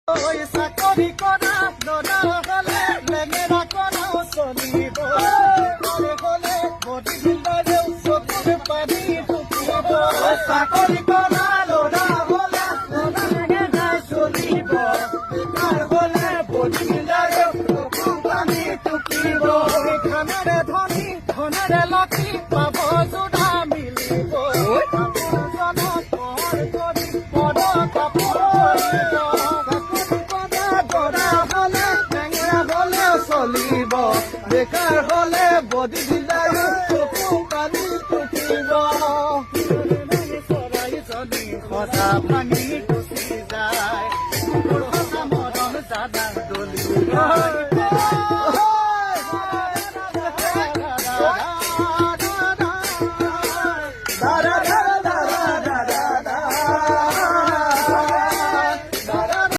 ওই চাকৰি কৰা দৰা হলে লেঙেৰা কৰাও চলিব হলে বডি বিল্ডাৰেও চকুৰ পানী টুকিব চাকৰি কৰা দৰা হলে লেঙেৰা চলিব বেকাৰ হলে বডি বিল্ডাৰেও চকুৰ পানী টুকিব খানাৰে ধনী ধনেৰে লক্ষী পাব যোৰা মিলিব চলিব বেকাৰ হলে বডি বিল্ডাৰ চকু পানী টুকিব চৰাইজনী সজা ভাঙি গুচি যায় মৰম জানা দলি